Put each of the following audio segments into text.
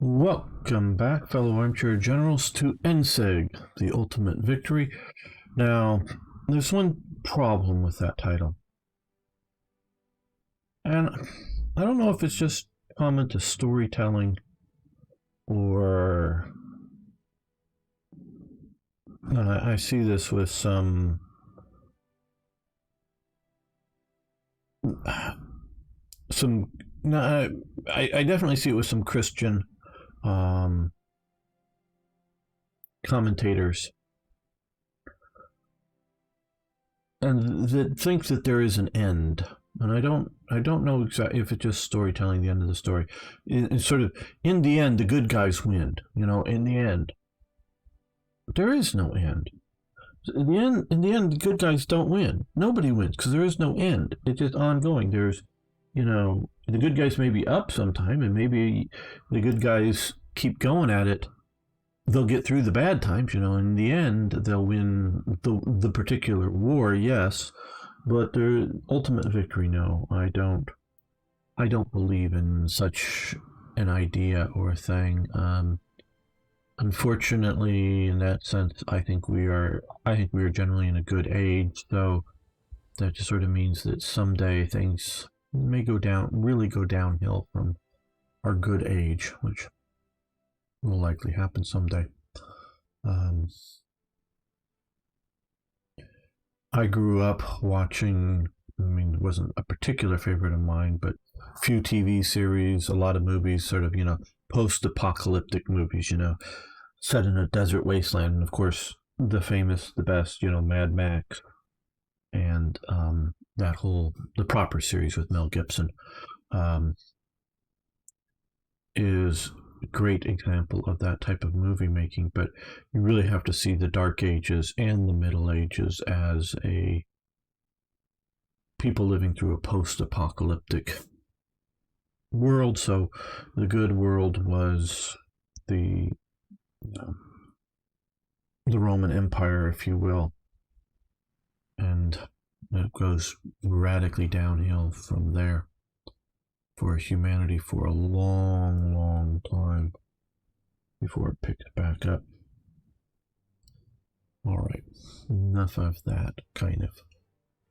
Welcome back, fellow armchair generals, to Endsieg, the ultimate victory. Now, there's one problem with that title, and I don't know if it's just common to storytelling or I see this with some. No, I definitely see it with some Christian um, commentators, and that think that there is an end. And I don't know exactly if it's just storytelling, the end of the story. It's sort of, in the end, the good guys win. In the end, there is no end. In the end, the good guys don't win. Nobody wins because there is no end. It's just ongoing. The good guys may be up sometime, and maybe the good guys keep going at it. They'll get through the bad times. In the end, they'll win the particular war, yes, but their ultimate victory, no. I don't believe in such an idea or thing. Unfortunately, in that sense, I think we are generally in a good age, so that just sort of means that someday things may really go downhill from our good age, which will likely happen someday. Um, I grew up watching, it wasn't a particular favorite of mine, but a few TV series, a lot of movies, sort of, post-apocalyptic movies, set in a desert wasteland. And of course, the best, Mad Max, and the proper series with Mel Gibson um, is a great example of that type of movie making. But you really have to see the Dark Ages and the Middle Ages as a people living through a post-apocalyptic world. So the good world was the the Roman Empire, if you will, and it goes radically downhill from there for humanity for a long, long time before it picks back up. All right, enough of that kind of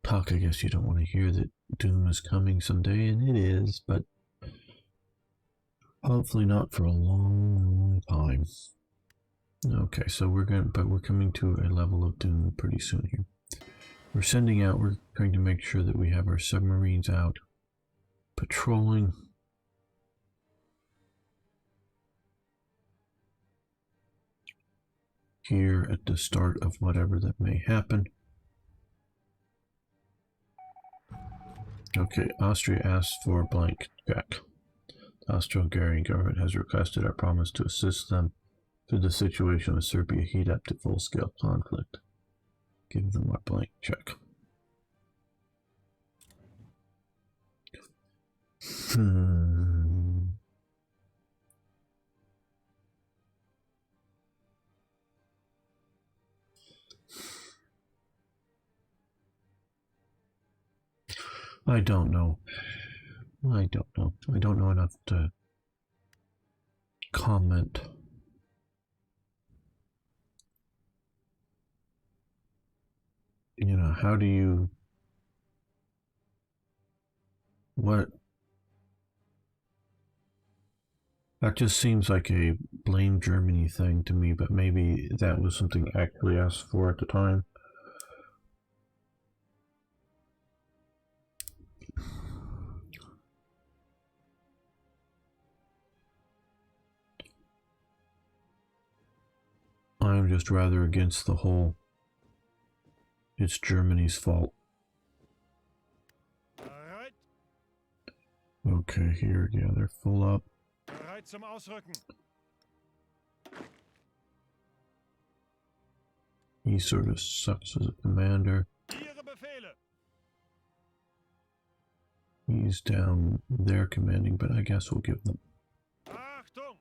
talk. I guess you don't want to hear that doom is coming someday, and it is, but hopefully not for a long, long time. Okay, so we're coming to a level of doom pretty soon here. We're going to make sure that we have our submarines out patrolling. Here at the start of whatever that may happen. Okay, Austria asks for a blank check. The Austro-Hungarian government has requested our promise to assist them should the situation with Serbia heat up to full-scale conflict. Give them our blank check. I don't know. I don't know enough to comment. How do you... What... That just seems like a blame Germany thing to me, but maybe that was something actually asked for at the time. I'm just rather against the whole it's Germany's fault. Bereit? Okay, here, yeah, they're full up. Bereit zum Ausrücken. He sort of sucks as a commander. Ihre Befehle. He's down there commanding, but I guess we'll give them. Achtung!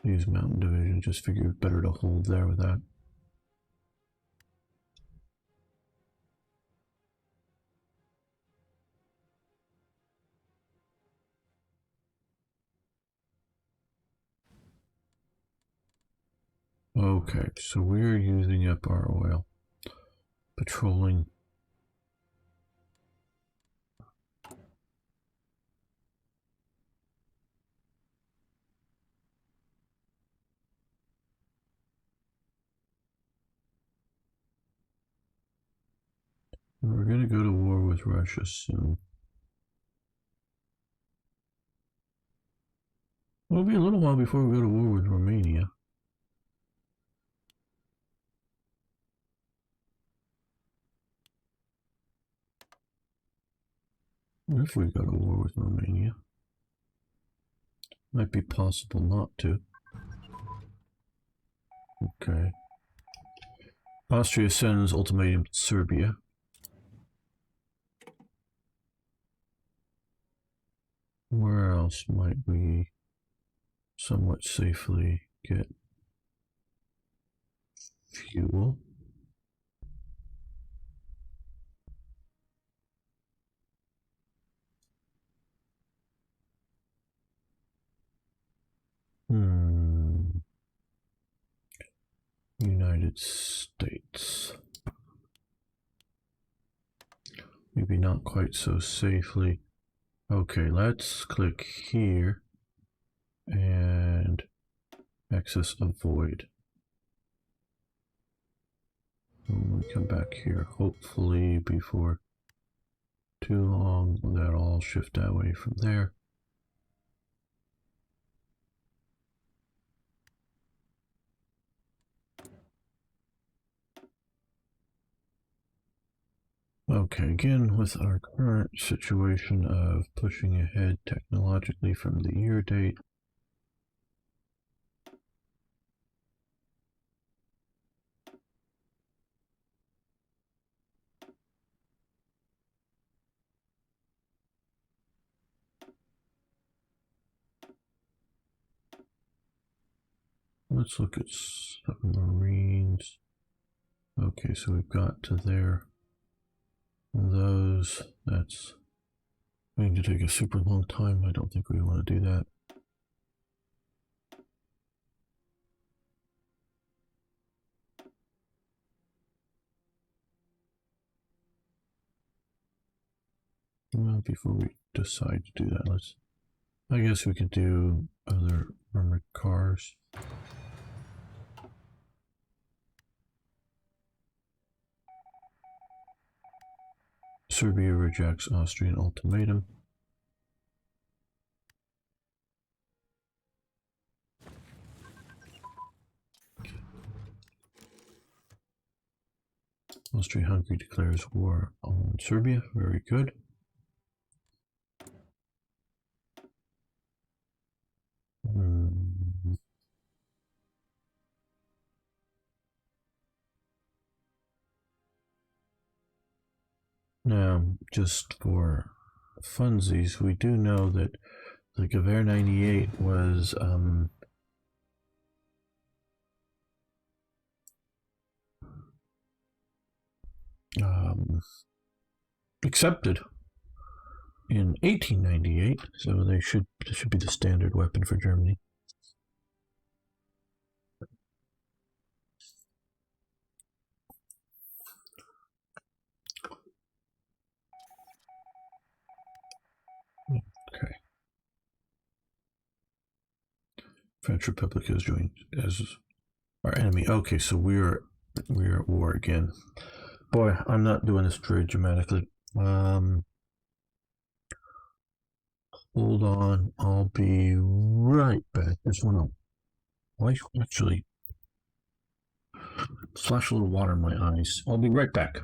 Use mountain division, just figured better to hold there with that. Okay, so we're using up our oil. Patrolling. We're going to go to war with Russia soon. It'll be a little while before we go to war with Romania. If we go to war with Romania. Might be possible not to. Okay. Austria sends ultimatum to Serbia. Where else might we somewhat safely get fuel? United States. Maybe not quite so safely. Okay, let's click here and access avoid. When we come back here, hopefully before too long, that'll all shift that way from there. Okay, again, with our current situation of pushing ahead technologically from the year date, let's look at submarines. Okay, so we've got to there. Those, that's going to take a super long time. I don't think we want to do that. Well, before we decide to do that, I guess we could do other armored cars. Serbia rejects Austrian ultimatum. Austria-Hungary declares war on Serbia. Very good. Now, just for funsies, we do know that the Gewehr 98 was accepted in 1898, so this should be the standard weapon for Germany. Okay. French Republic has joined as our enemy. Okay, so we're at war again. Boy, I'm not doing this very dramatically. Hold on, I'll be right back. Just want to actually splash a little water in my eyes. I'll be right back.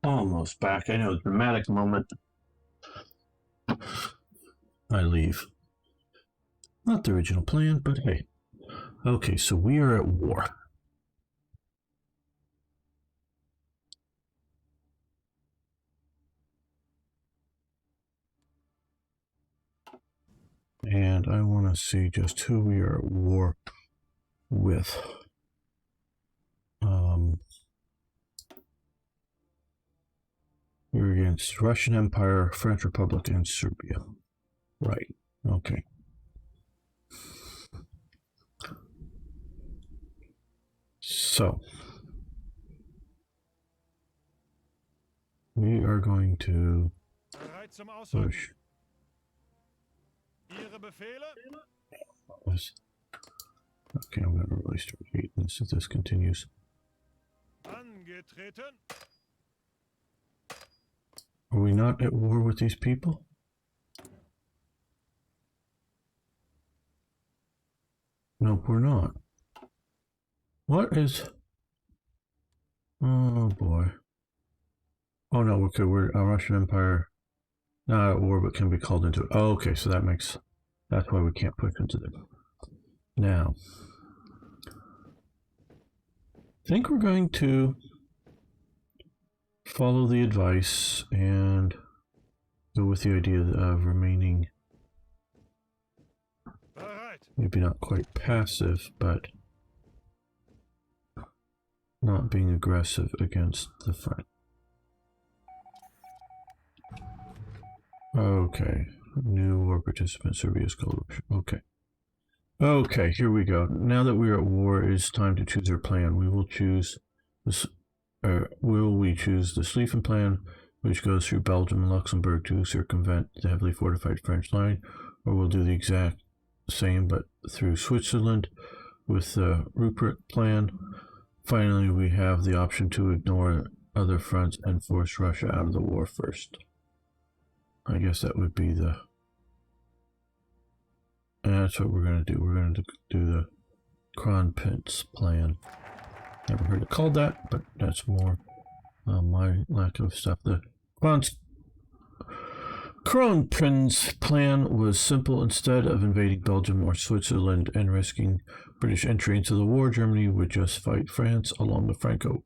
Almost back. I know, dramatic moment. I leave. Not the original plan, but hey. Okay, so we are at war. And I want to see just who we are at war with. We're against Russian Empire, French Republic, and Serbia. Right. Okay. So we are going to Bereit zum Ausrücken. push. Ihre Befehle? Okay, I'm going to really start hating this if this continues. Angetreten. Are we not at war with these people? Nope, we're not. What is... Oh boy. Oh no, okay, we're a Russian Empire. Not at war, but can be called into it. Oh, okay, so that makes... That's why we can't push into them. Now... I think we're going to follow the advice and go with the idea of remaining Bereit. maybe not quite passive, but not being aggressive against the French. Okay, new war participant, Serbia's coalition. Okay. Okay, here we go. Now that we are at war, it's time to choose our plan. We will choose this. Will we choose the Schlieffen plan, which goes through Belgium and Luxembourg to circumvent the heavily fortified French line, or we'll do the exact same but through Switzerland with the Rupert plan? Finally, we have the option to ignore other fronts and force Russia out of the war first. I guess that would be the... And that's what we're going to do. We're going to do the Kronprinz plan. Never heard it called that, but that's more my lack of stuff. The Kronprinz plan was simple. Instead of invading Belgium or Switzerland and risking British entry into the war, Germany would just fight France along the Franco-German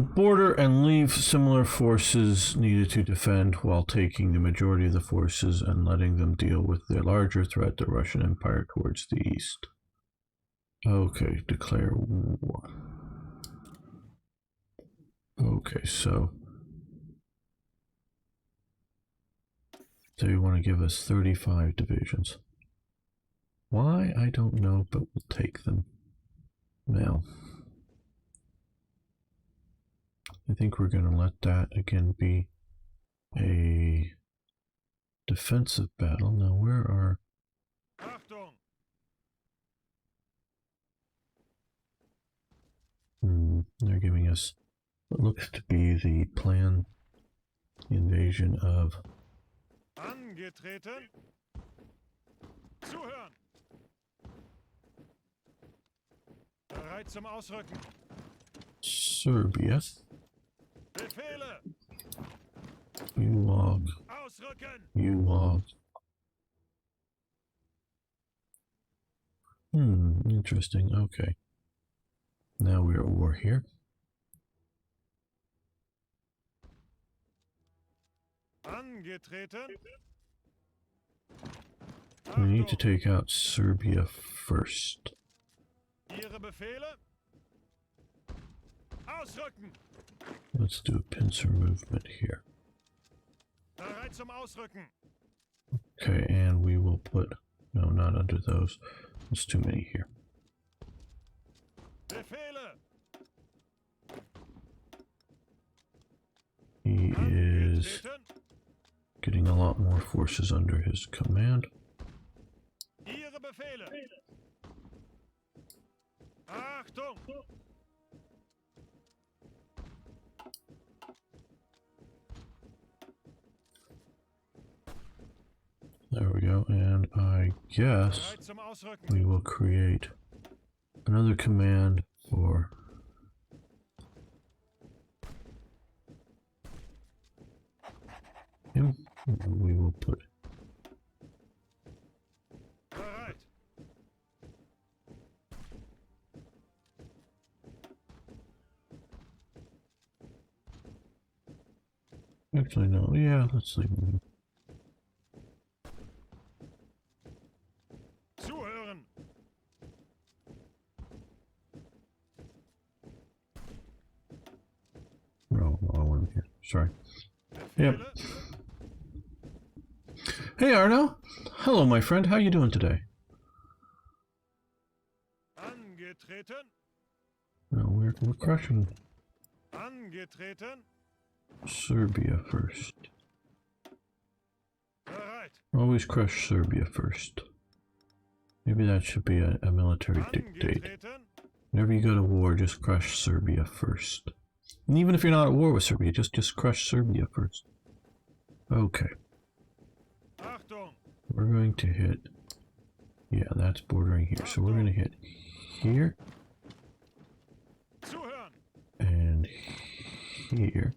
border and leave similar forces needed to defend, while taking the majority of the forces and letting them deal with the larger threat, the Russian Empire towards the east. Okay, declare war. Okay, so they want to give us 35 divisions. Why? I don't know, but we'll take them. Now, I think we're going to let that again be a defensive battle. Now, where are... Achtung. They're giving us what looks to be the plan invasion of... Angetreten. Zuhören. Bereit zum Ausrücken. Serbia. Befehle. You log. Ausrücken. You log. Interesting. Okay. Now we're at war here. Angetreten. We need to Achtung. take out Serbia first. Ihre Befehle. Ausrücken. Let's do a pincer movement here. Bereit zum Ausrücken. Okay, and we will put... No, not under those. There's too many here. Befehle. He is Angetreten. getting a lot more forces under his command. Ihre Befehle. Achtung. There we go, and I guess Bereit zum Ausrücken. we will create another command for We will put Bereit. actually no, yeah, let's leave them. Zuhören. No, I want here. Sorry. Yep. Befehle. Hey Arno. Hello my friend, how you doing today? Angetreten. No, we're crushing Angetreten. Serbia first. Bereit. Always crush Serbia first. Maybe that should be a military dictate. Angetreten. Whenever you go to war, just crush Serbia first. And even if you're not at war with Serbia, just crush Serbia first. Okay. Achtung. We're going to hit... Yeah, that's bordering here. So we're going to hit here Zuhören. and here.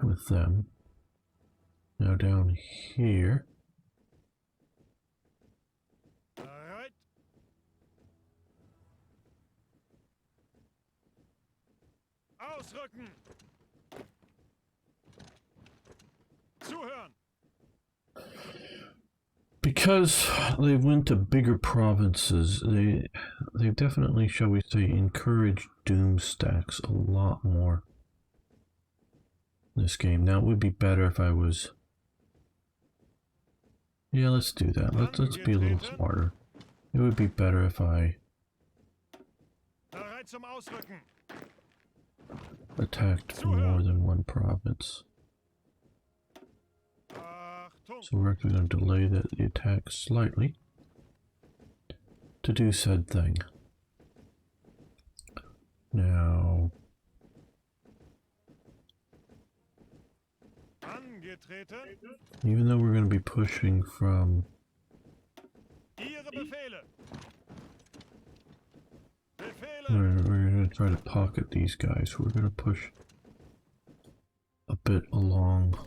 With them. Now down here. Bereit. Ausrücken. Zuhören. Because they went to bigger provinces, they've definitely, shall we say, encouraged doom stacks a lot more in this game. Now it would be better if I was... Yeah, let's do that. Let's be a little smarter. It would be better if I Bereit zum Ausrücken. attacked more than one province. Achtung. So we're actually going to delay the attack slightly to do said thing. Now, Angetreten. even though we're going to be pushing from... Ihre Befehle. Befehle. We're going to try to pocket these guys. We're going to push a bit along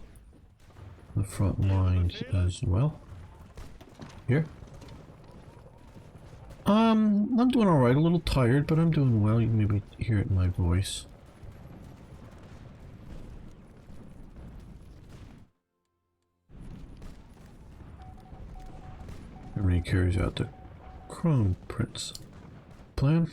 the front lines as well. Here. I'm doing alright, a little tired, but I'm doing well. You can maybe hear it in my voice. Germany carries out the Crown Prince plan.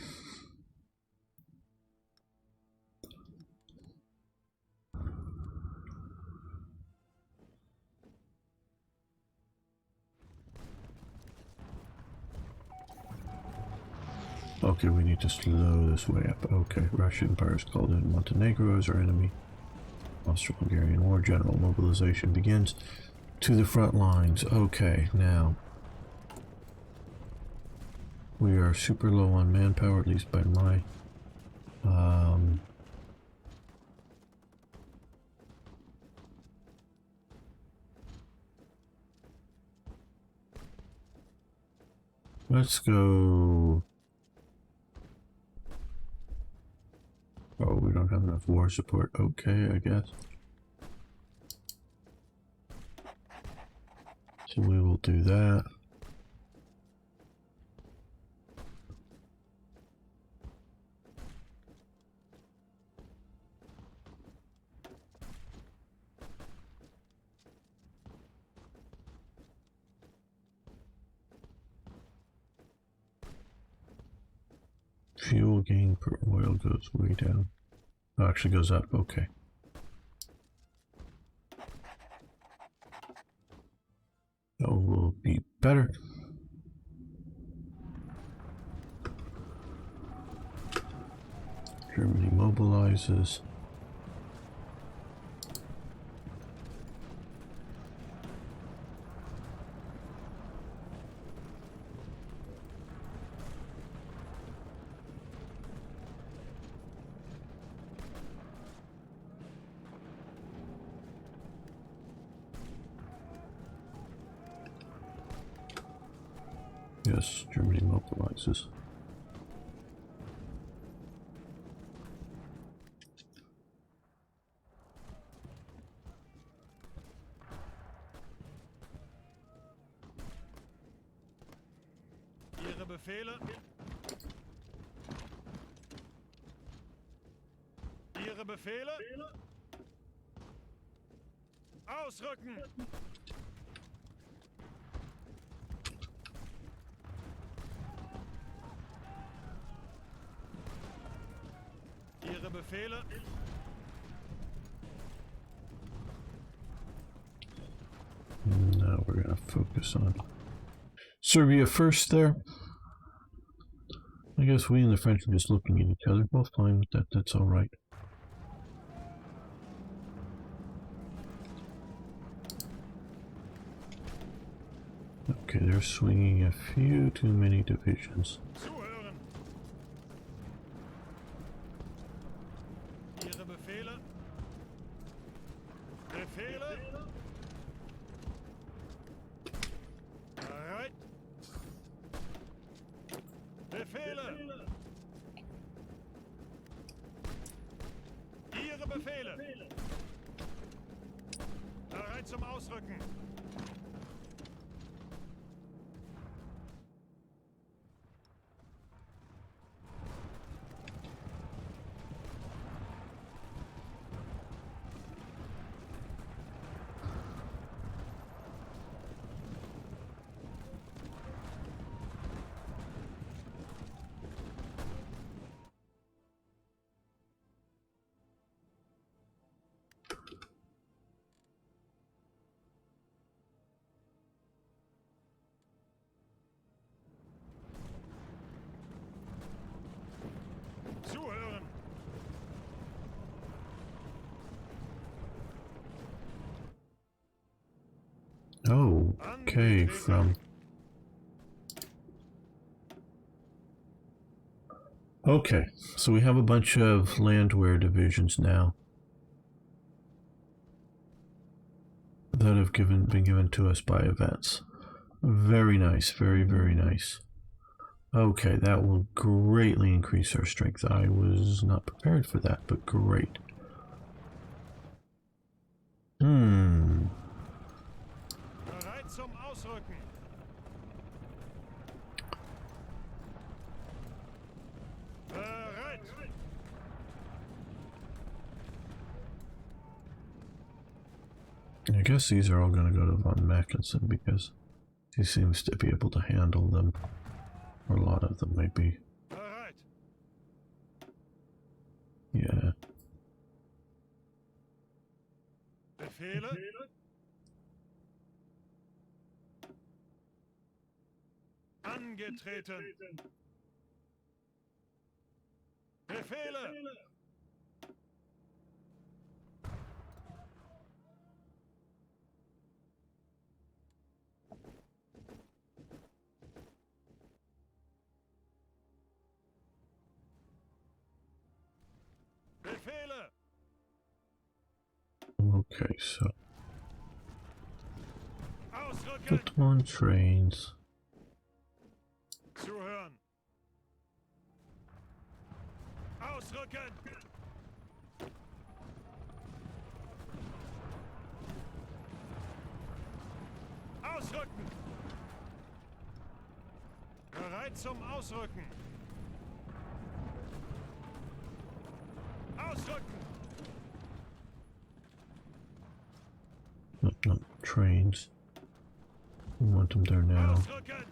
Okay, we need to slow this way up. Okay, Russian Empire is called in. Montenegro is our enemy. Austro-Hungarian War. General mobilization begins. To the front lines. Okay, now. We are super low on manpower, at least by my... let's go... Oh, we don't have enough war support. Okay, I guess. So we will do that. Fuel gain per oil goes way down. Oh, actually goes up. Okay. That will be better. Germany mobilizes. Yes, Germany mobilizes. Befehle? Ihre Befehle? Ausrücken! Ihre Befehle? Now we're going to focus on Serbia first there. I guess we and the French are just looking at each other. Both fine with that. That's all right. Okay, they're swinging a few too many divisions. Zuhören! Ihre Befehle? Befehle? Bereit! Befehle! Ihre Befehle! Bereit zum Ausrücken! Zuhören! Oh, okay, from... Okay, so we have a bunch of landwehr divisions now that have been given to us by events. Very nice, very, very nice. Okay, that will greatly increase our strength. I was not prepared for that, but great. Bereit zum Ausrücken! Bereit! I guess these are all going to go to von Mackensen because he seems to be able to handle them. Or a lot of them, maybe. Bereit! Yeah. Befehle? Angetreten! Befehle! Befehle! Okay, so Ausrücken! put them on trains. Zuhören! Ausrücken! Ausrücken! Bereit zum Ausrücken! Ausrücken! No, trains. We want them there now, Ausrücken!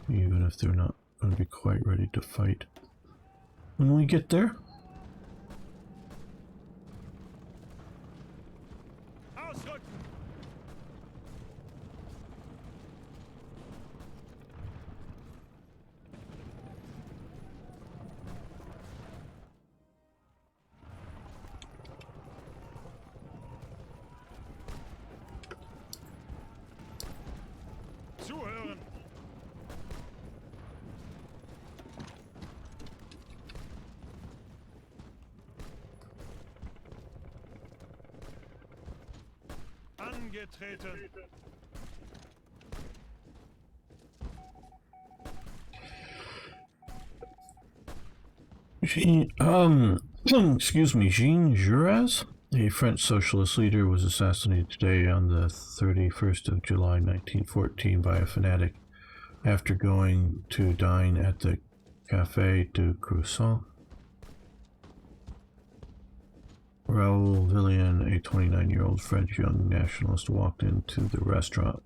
even if they're not going to be quite ready to fight. When we get there, Ausrücken! Zuhören! Angetreten! excuse me, Jean Jaurès, a French socialist leader, was assassinated today on the 31st of July 1914 by a fanatic after going to dine at the Café du Croissant. Raoul Villian, a 29-year-old French young nationalist, walked into the restaurant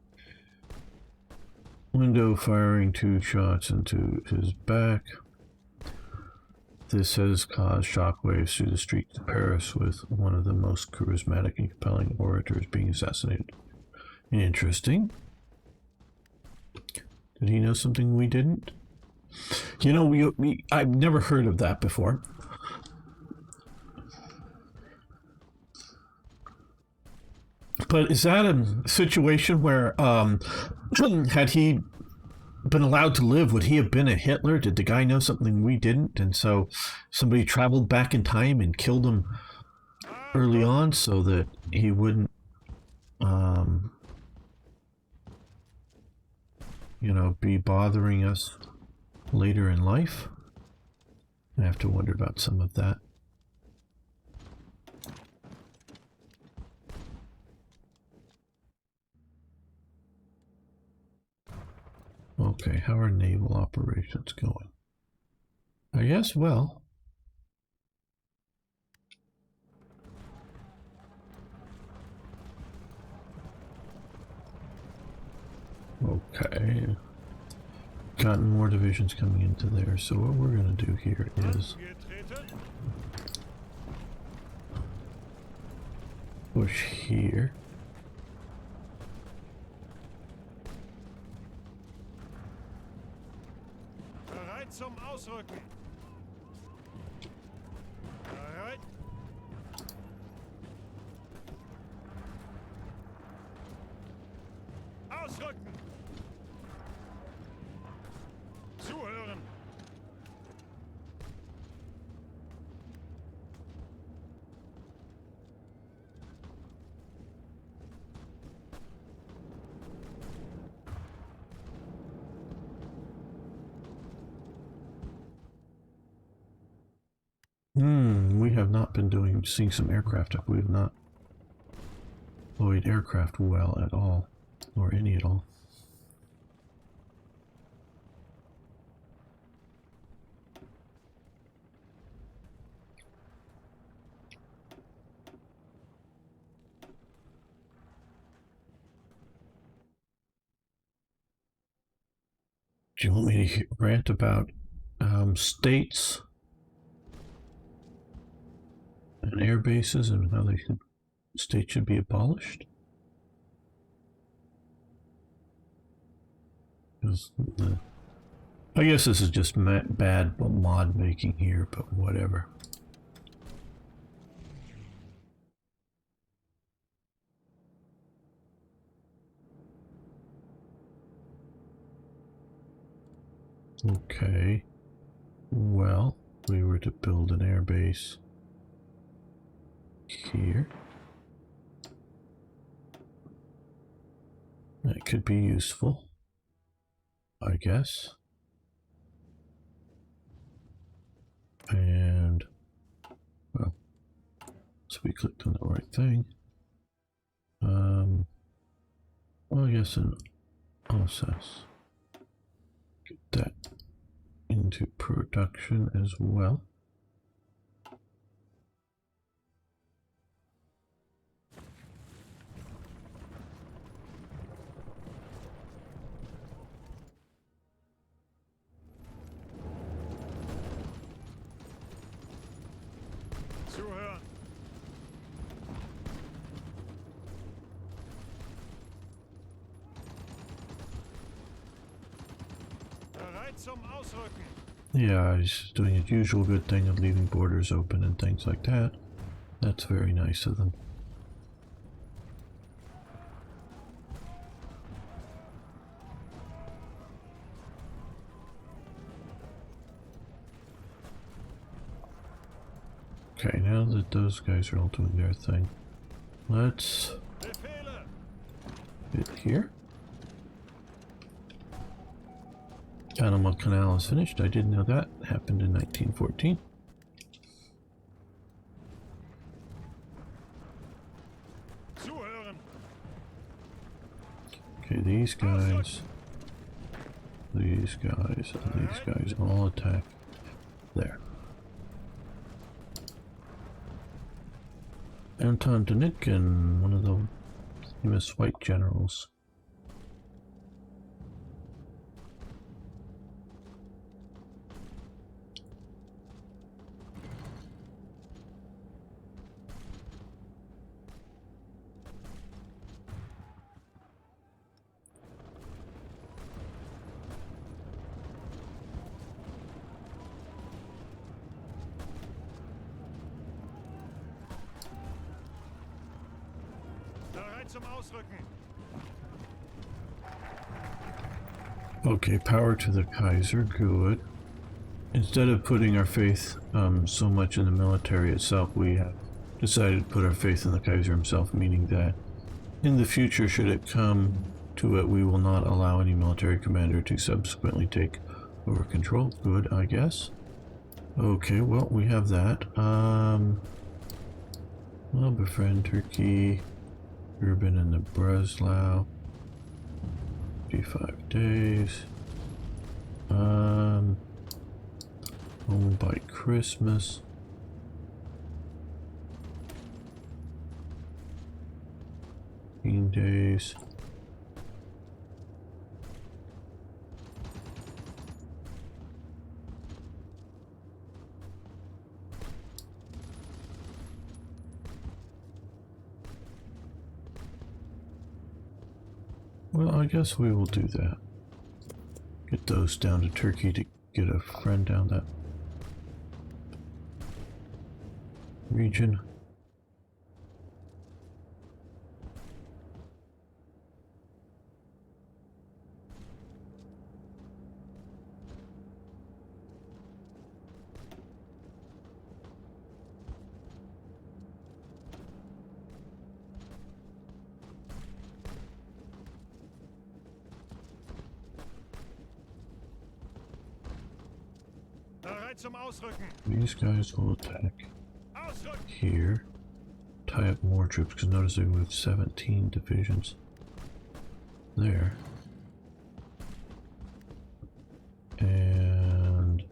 window, firing 2 shots into his back. This has caused shockwaves through the streets of Paris, with one of the most charismatic and compelling orators being assassinated. Interesting. Did he know something we didn't? You know, I've never heard of that before. But is that a situation where, had he been allowed to live, would he have been a Hitler? Did the guy know something we didn't? And so somebody traveled back in time and killed him early on so that he wouldn't, you know, be bothering us later in life? I have to wonder about some of that. Okay, how are naval operations going? I guess well. Okay. Gotten more divisions coming into there, so what we're going to do here is push here. Bereit zum Ausrücken. Bereit. Ausrücken. Zuhören. We have not been seeing some aircraft up. We have not deployed aircraft well at all, or any at all. Do you want me to rant about states and air bases and how states should be abolished? I guess this is just bad mod making here, but whatever. Okay, well, we were to build an air base here. That could be useful, I guess. And, well, so we clicked on the right thing. Well, I guess an process. Get that into production as well. Zuhören. Bereit zum Ausrücken. Yeah, he's doing his usual good thing of leaving borders open and things like that. That's very nice of them. Okay, now that those guys are all doing their thing, let's Befehle. hit here. Panama Canal is finished. I didn't know that happened in 1914. Zuhören. Okay, these guys these guys, and these guys all attack there. Anton Denikin, one of the famous white generals. Zum Ausrücken. Okay, power to the Kaiser, good. Instead of putting our faith so much in the military itself, we have decided to put our faith in the Kaiser himself, meaning that in the future, should it come to it, we will not allow any military commander to subsequently take over control. Good, I guess. Okay, well, we have that. Well, befriend Turkey. Urban and the Breslau. 55 days. Home by Christmas. Days. Well, I guess we will do that. Get those down to Turkey to get a friend down that region. Zum Ausrücken. These guys will attack Ausrücken. here. Tie up more troops, because notice they moved 17 divisions there. And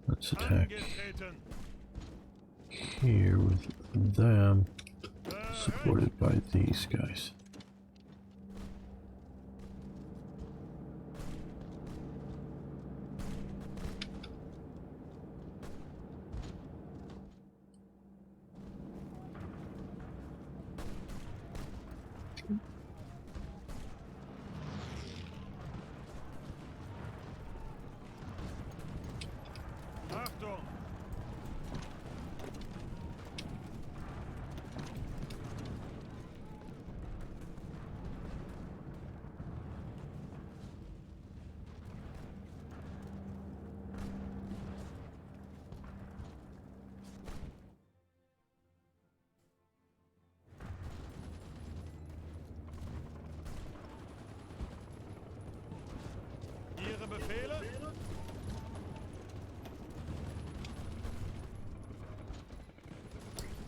let's attack here with them, supported by these guys.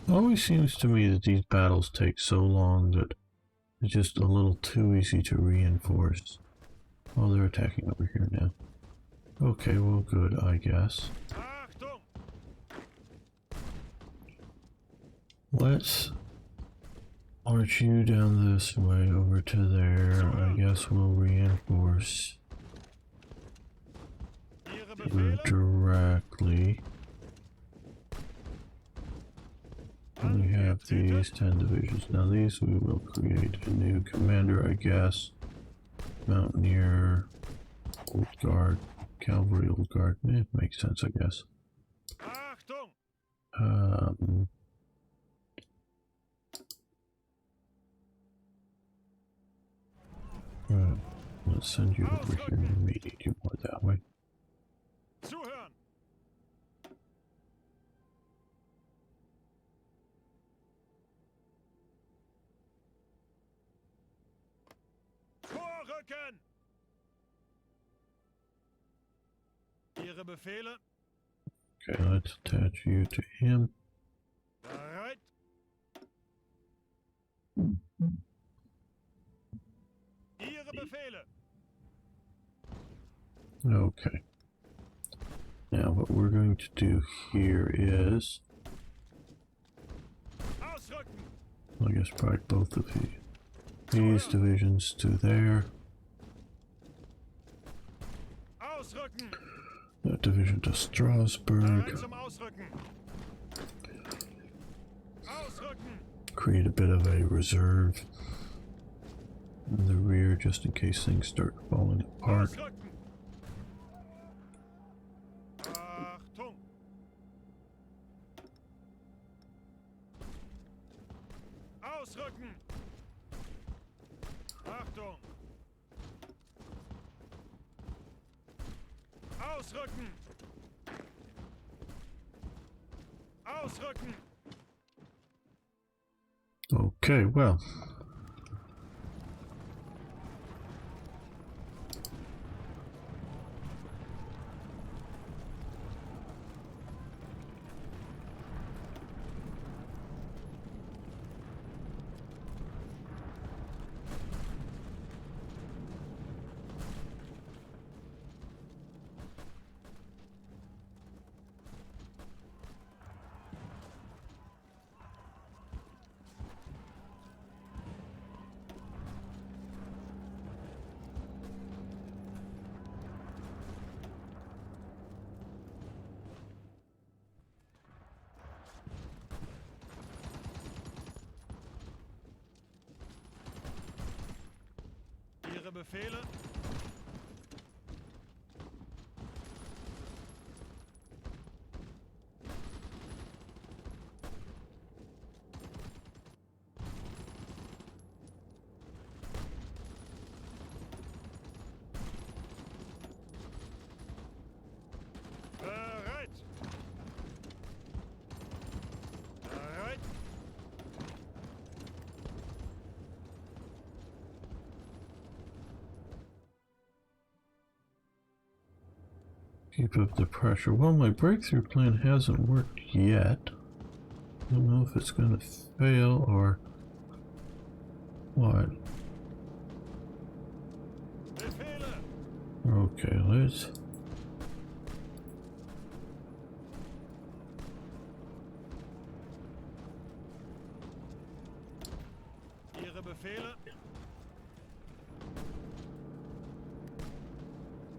It always seems to me that these battles take so long that it's just a little too easy to reinforce. Oh, they're attacking over here now. Okay, well, good, I guess. Let's march you down this way over to there. I guess we'll reinforce directly. We have these 10 divisions. Now these we will create a new commander, I guess. Mountaineer, Old Guard, Cavalry, Old Guard. It makes sense, I guess. Right. Let's send you over here. We may need you more that way. Ihre Befehle. Okay, let's attach you to him. Bereit. Ihre Befehle. Okay. Now what we're going to do here is, Ausrücken! I guess probably both of these divisions to there. Ausrücken! That division to Strasbourg. Bereit zum Ausrücken! Ausrücken! Create a bit of a reserve in the rear just in case things start falling apart. Ausrücken! Achtung! Ausrücken! Achtung! Ausrücken! Ausrücken! Okay, well. Ihre Befehle? Bereit! Bereit! Keep up the pressure. Well, my breakthrough plan hasn't worked yet. I don't know if it's going to fail or what. Befehle! Okay, let's... Ihre Befehle?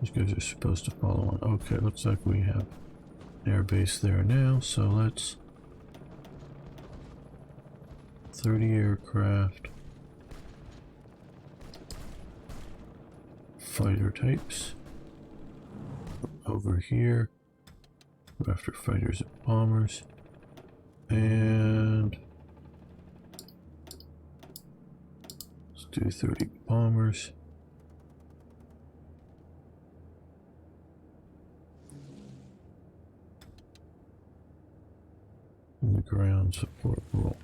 These guys are supposed to follow on. Okay, looks like we have an air base there now, so let's... 30 aircraft. Fighter types. Over here. Go after fighters and bombers. And... let's do 30 bombers. In the ground support role.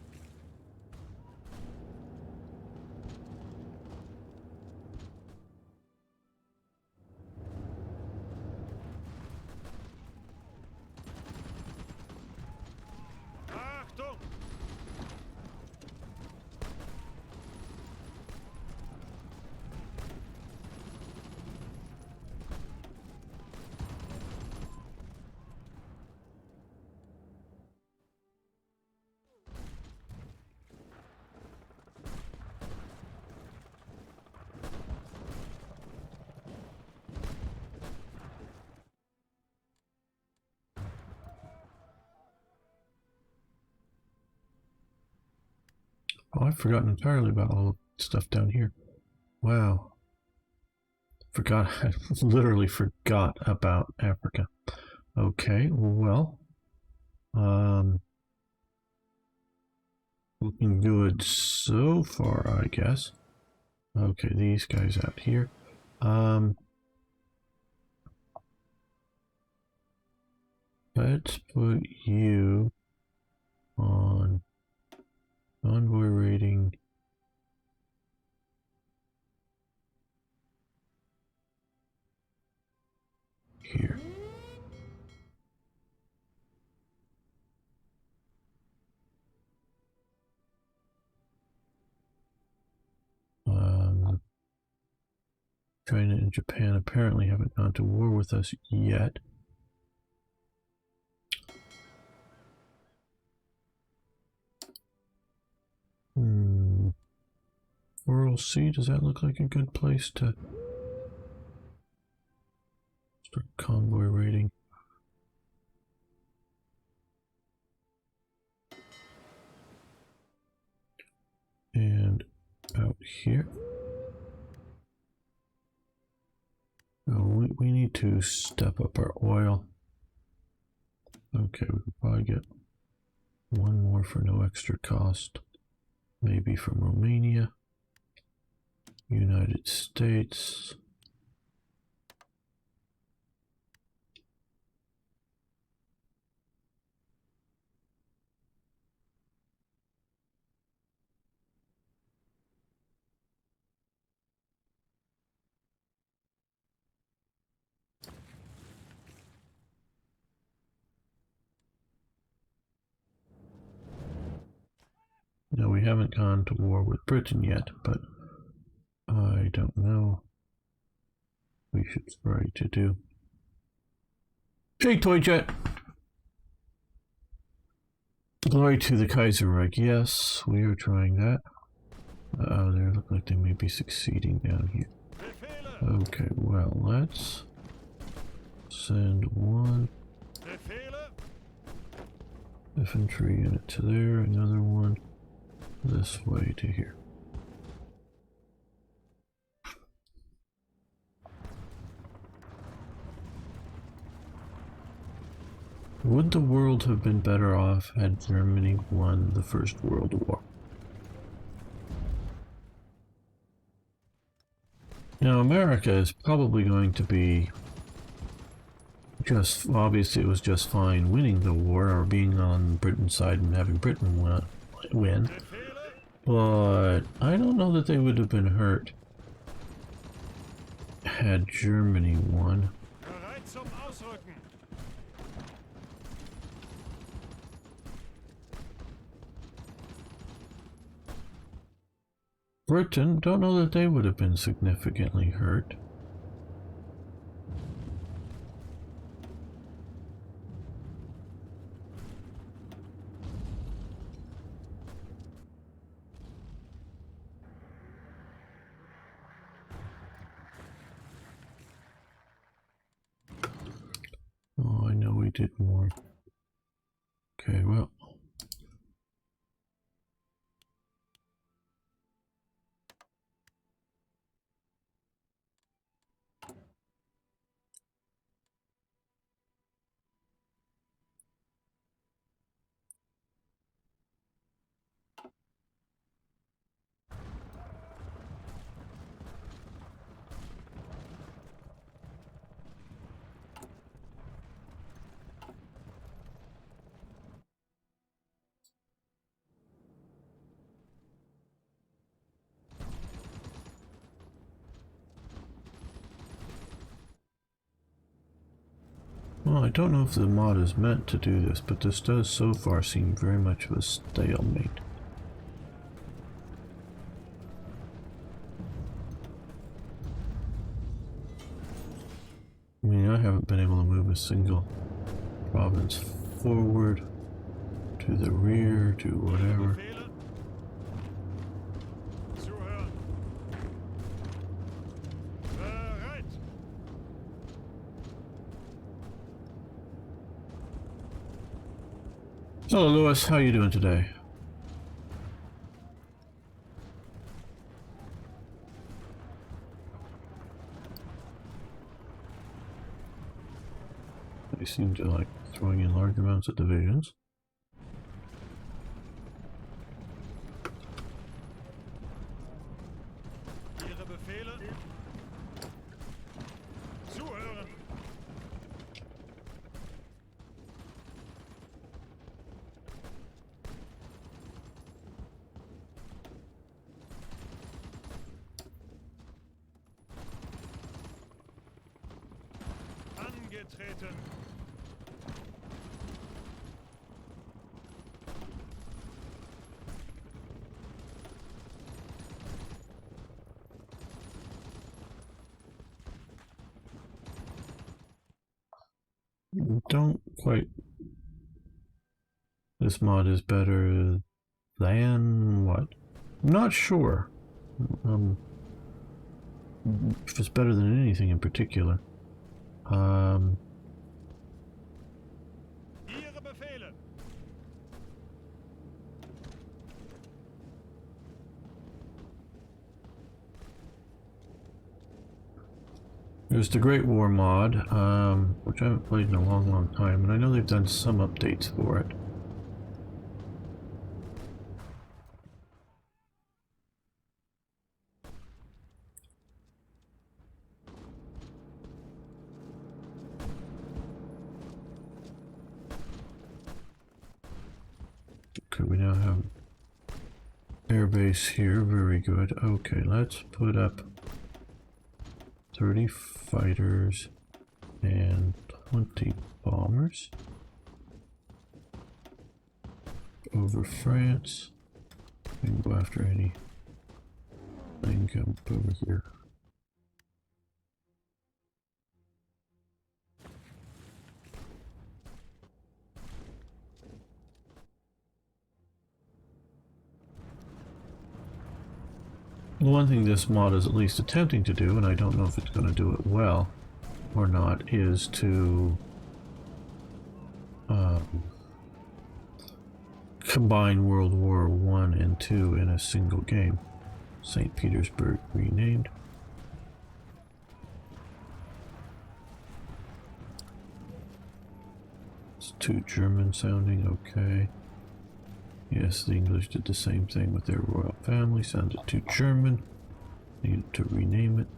Achtung! Oh, I've forgotten entirely about all the stuff down here. Wow. Forgot, I literally forgot about Africa. Okay, well. Looking good so far, I guess. Okay, these guys out here. Let's put you on convoy rating here. China and Japan apparently haven't gone to war with us yet. Oral Sea, does that look like a good place to start convoy raiding? And out here. Oh, we need to step up our oil. Okay, we could probably get one more for no extra cost. Maybe from Romania. United States. No, we haven't gone to war with Britain yet, but I don't know. We should try to do. Hey, Toy Jet! Glory to the Kaiser Reich. Yes, we are trying that. Oh, they look like they may be succeeding down here. Okay, well, let's send one infantry unit to there, another one this way to here. Would the world have been better off had Germany won the First World War? Now, America is probably going to be just, obviously it was just fine winning the war or being on Britain's side and having Britain win. But I don't know that they would have been hurt had Germany won. Britain, don't know that they would have been significantly hurt. Oh, I know we did more. Okay, well. Well, I don't know if the mod is meant to do this, but this does so far seem very much of a stalemate. I mean, I haven't been able to move a single province forward, to the rear, to whatever. Hello, Lewis. How are you doing today? They seem to like throwing in large amounts of divisions. Angetreten. don't quite... This mod is better than what? I'm not sure. If it's better than anything in particular. Ihre Befehle. There's the Great War mod, which I haven't played in a long time, and I know they've done some updates for it. Okay, we now have airbase here, very good. Okay, let's put up 30 fighters and 20 bombers over France. We can go after any thing come over here. The one thing this mod is at least attempting to do, and I don't know if it's going to do it well or not, is to combine World War I and II in a single game. St. Petersburg renamed. It's too German sounding, okay. Yes, the English did the same thing with their royal family. Sounded too German. Needed to rename it.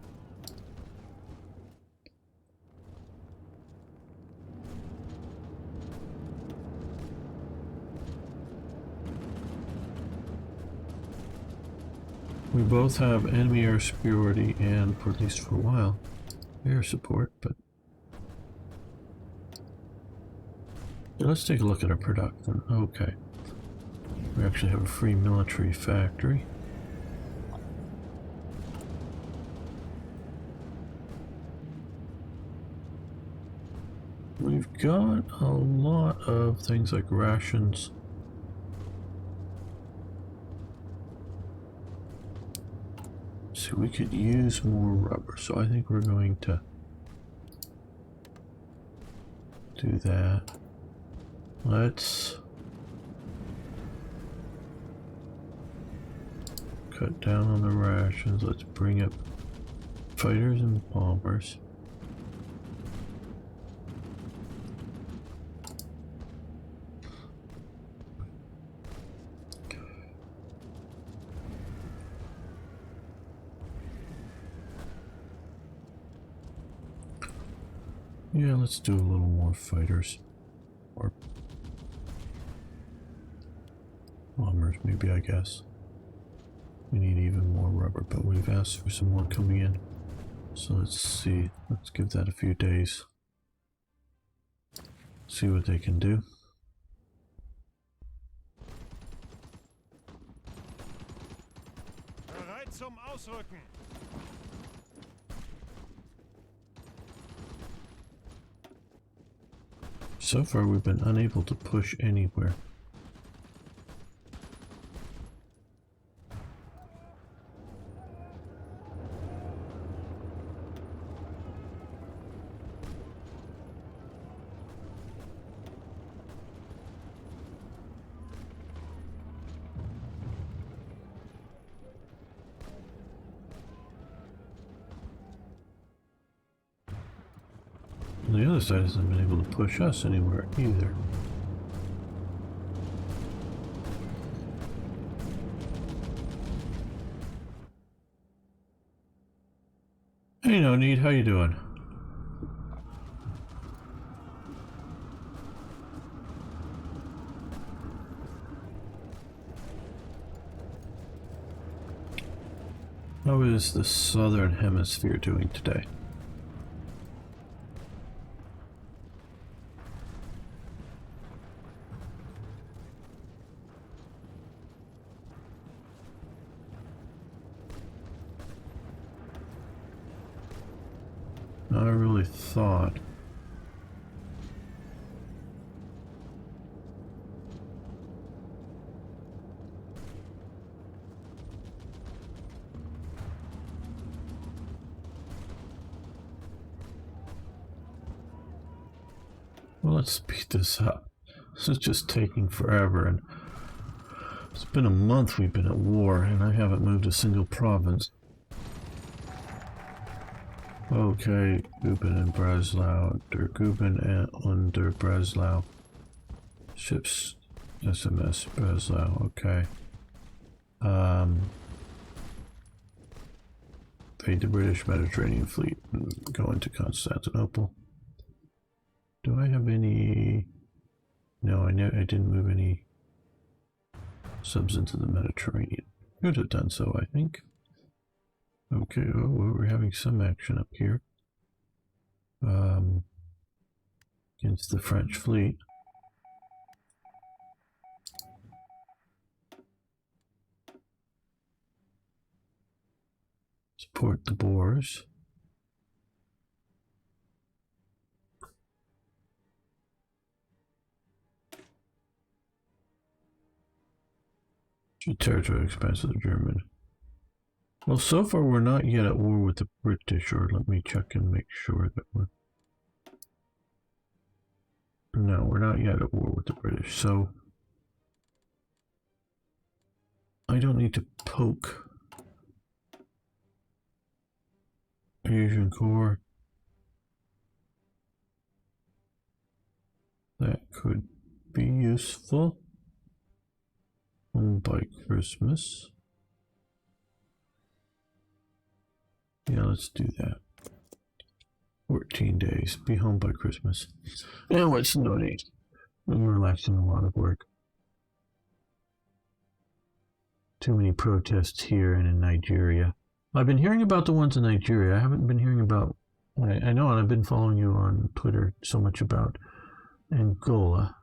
We both have enemy air superiority and, for at least for a while, air support, but... Yeah, let's take a look at our production. Okay. We actually have a free military factory. We've got a lot of things like rations. So we could use more rubber, so I think we're going to do that. Let's cut down on the rations. Let's bring up fighters and bombers. Yeah, let's do a little more fighters. Or bombers, maybe, I guess. We need even more rubber, but we've asked for some more coming in. So let's see. Let's give that a few days. See what they can do. Bereit zum Ausrücken. So far, we've been unable to push anywhere. The other side hasn't been able to push us anywhere either. Hey, no need. How you doing? How is the Southern Hemisphere doing today? I really thought Well, let's speed this up. This is just taking forever, and it's been a month we've been at war, and I haven't moved a single province. Okay, Guben and Breslau, Der Guben and der Breslau. Ships, SMS, Breslau, okay. Fade the British Mediterranean Fleet and go into Constantinople. Do I have any... No, I didn't move any subs into the Mediterranean. Could have done so, I think. Okay, oh, we're having some action up here. Against the French fleet. Support the Boers. Territory expansion of the German. Well, so far we're not yet at war with the British, or let me check and make sure that we're... No, we're not yet at war with the British, so... I don't need to poke Asian Corps. That could be useful. Home by Christmas. Yeah, let's do that. 14 days. Be home by Christmas. And what's no need? I'm relaxing a lot of work. Too many protests here and in Nigeria. I've been hearing about the ones in Nigeria. I haven't been hearing about... I know, and I've been following you on Twitter so much about Angola.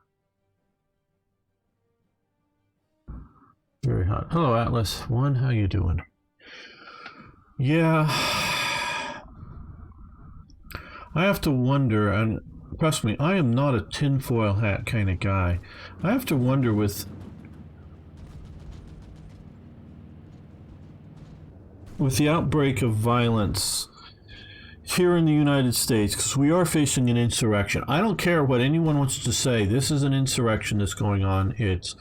Very hot. Hello, Atlas One. How you doing? Yeah, I have to wonder, and trust me, I am not a tinfoil hat kind of guy. I have to wonder with the outbreak of violence here in the United States, because we are facing an insurrection. I don't care what anyone wants to say. This is an insurrection that's going on. It's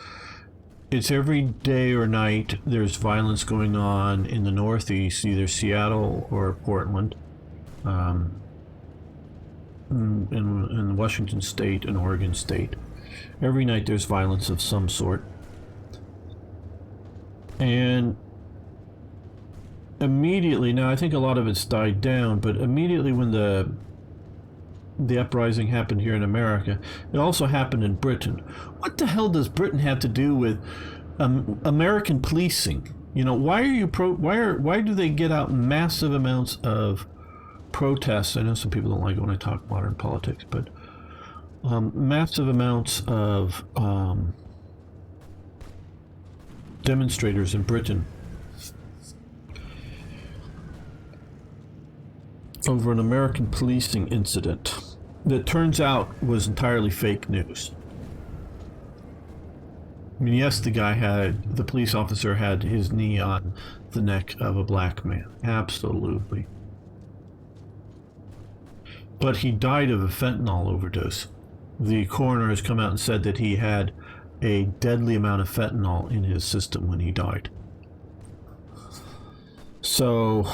every day or night there's violence going on in the Northeast, either Seattle or Portland, in Washington State and Oregon State. Every night there's violence of some sort. And immediately, now I think a lot of it's died down, but immediately when the uprising happened here in America, it also happened in Britain. What the hell does Britain have to do with American policing? You know, why do they get out massive amounts of protests? I know some people don't like it when I talk modern politics, but massive amounts of demonstrators in Britain over an American policing incident that turns out was entirely fake news. I mean, yes, the police officer had his knee on the neck of a black man. Absolutely. But he died of a fentanyl overdose. The coroner has come out and said that he had a deadly amount of fentanyl in his system when he died. So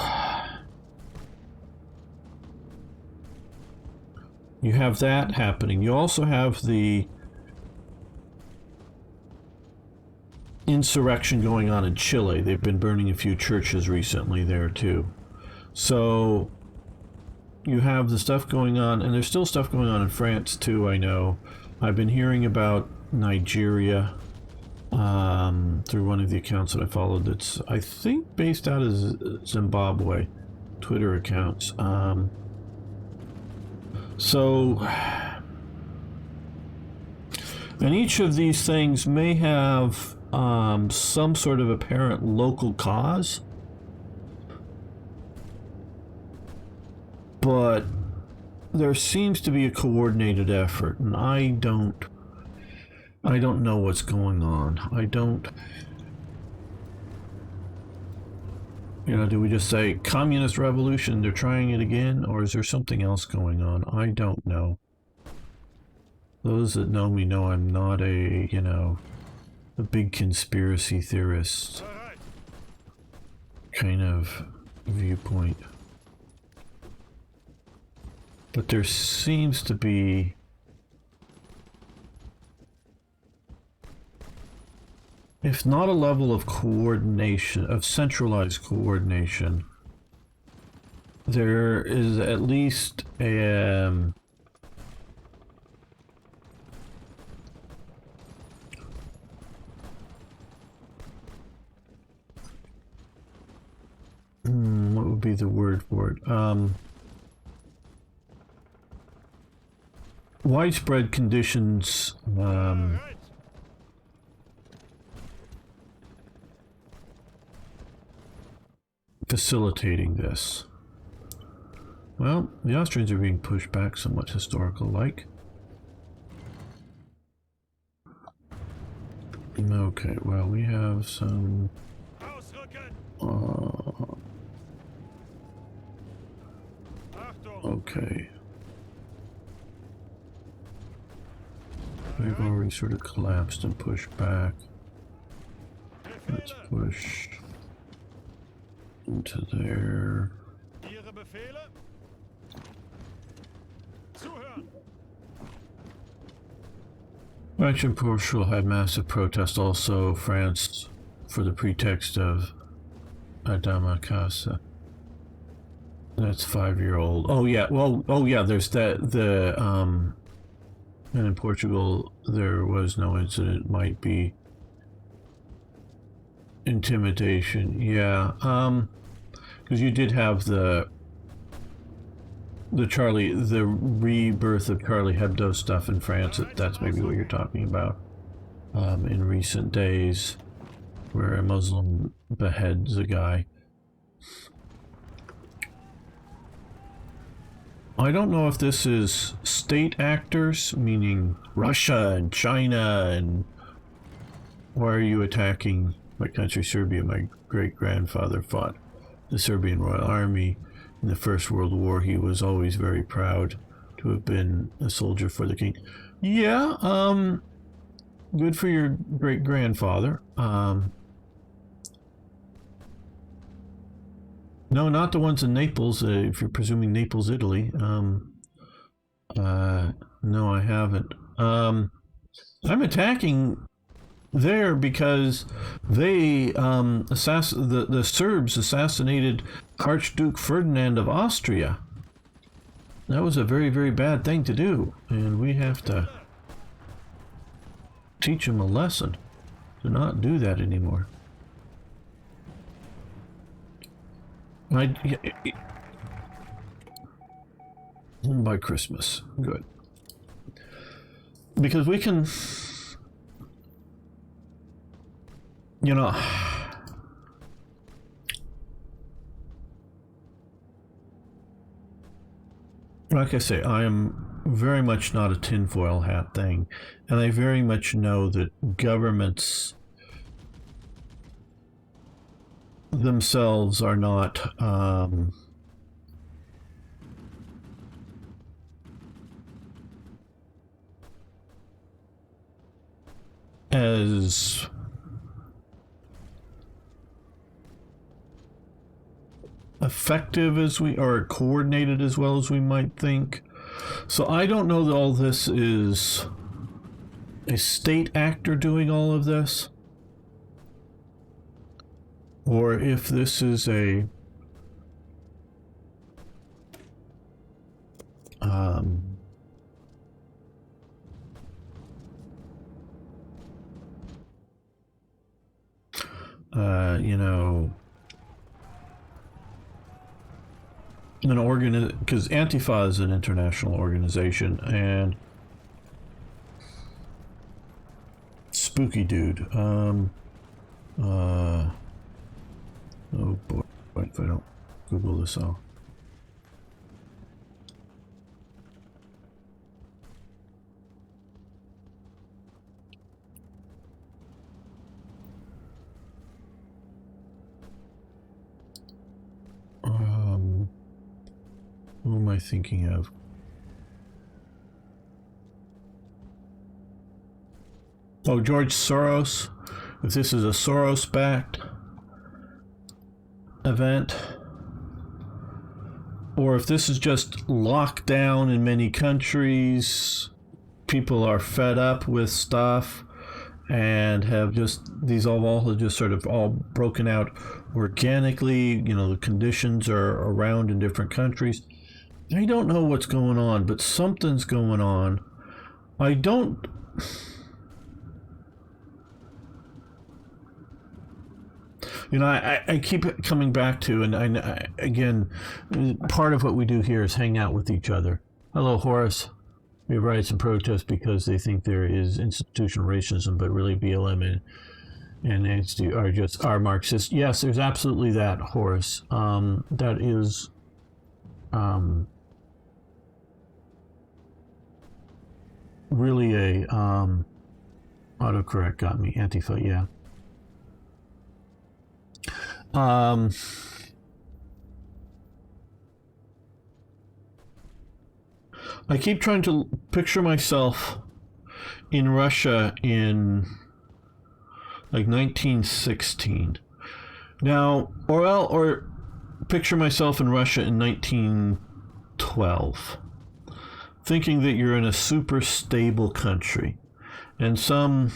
you have that happening. You also have the insurrection going on in Chile. They've been burning a few churches recently there too. So you have the stuff going on, and there's still stuff going on in France too, I know. I've been hearing about Nigeria through one of the accounts that I followed that's, I think, based out of Zimbabwe, Twitter accounts. So, and each of these things may have some sort of apparent local cause, but there seems to be a coordinated effort, and I don't know what's going on. You know, do we just say communist revolution, they're trying it again, or is there something else going on? I don't know. those that know me know I'm not a, you know, a big conspiracy theorist Bereit. kind of viewpoint. But there seems to be if not a level of coordination, of centralized coordination, there is at least a what would be the word for it? Widespread conditions Bereit. facilitating this. Well, the Austrians are being pushed back somewhat historical-like. Okay, well, we have some... Ausrücken. Achtung. Okay. We've already sort of collapsed and pushed back. Let's Befehle. push into there. Ihre Befehle? Zuhören. French and Portugal had massive protests, also France, for the pretext of Adama Casa. That's 5-year-old. Oh yeah, well, oh yeah, there's that, and in Portugal there was no incident, might be intimidation, yeah, because you did have the rebirth of Charlie Hebdo stuff in France. That's maybe what you're talking about. In recent days, where a Muslim beheads a guy. I don't know if this is state actors, meaning Russia and China, and why are you attacking my country, Serbia? My great-grandfather fought the Serbian Royal Army in the First World War. He was always very proud to have been a soldier for the king. Yeah, good for your great-grandfather. No, not the ones in Naples, if you're presuming Naples, Italy. No, I haven't. I'm attacking there because they the Serbs assassinated Archduke Ferdinand of Austria. That was a very, very bad thing to do, and we have to teach them a lesson to not do that anymore. By Christmas, good, because we can, you know, like I say, I am very much not a tinfoil hat thing, and I very much know that governments themselves are not as effective as we are, coordinated as well as we might think. So I don't know that all this is a state actor doing all of this, or if this is a you know, an because Antifa is an international organization, and spooky dude. Oh boy, if I don't Google this all. Who am I thinking of? Oh, George Soros. If this is a Soros-backed event, or if this is just lockdown in many countries, people are fed up with stuff and have just, these all have just sort of all broken out organically. You know, the conditions are around in different countries. I don't know what's going on, but something's going on. I don't... You know, I keep coming back to, and again, part of what we do here is hang out with each other. Hello, Horace. We have riots and protests because they think there is institutional racism, but really BLM and Endsieg are Marxist. Yes, there's absolutely that, Horace. That is... really a... autocorrect got me. Antifa, yeah. I keep trying to picture myself in Russia in like 1916. Now, or picture myself in Russia in 1912, thinking that you're in a super stable country, and some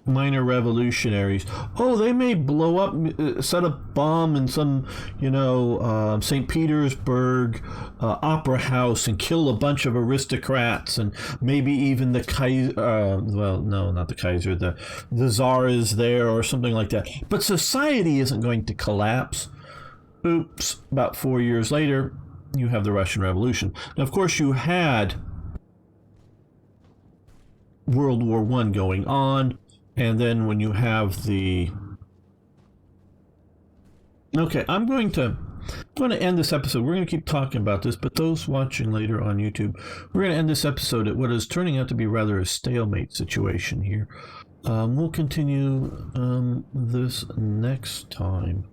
minor revolutionaries, they may blow up, set a bomb in some, St. Petersburg opera house and kill a bunch of aristocrats, and maybe even the Kaiser, no, not the Kaiser, the Tsar is there or something like that. But society isn't going to collapse. Oops, about 4 years later, you have the Russian Revolution. Now, of course, you had World War I going on. And then when you have the... Okay, I'm going to end this episode. We're going to keep talking about this, but those watching later on YouTube, we're going to end this episode at what is turning out to be rather a stalemate situation here. We'll continue this next time.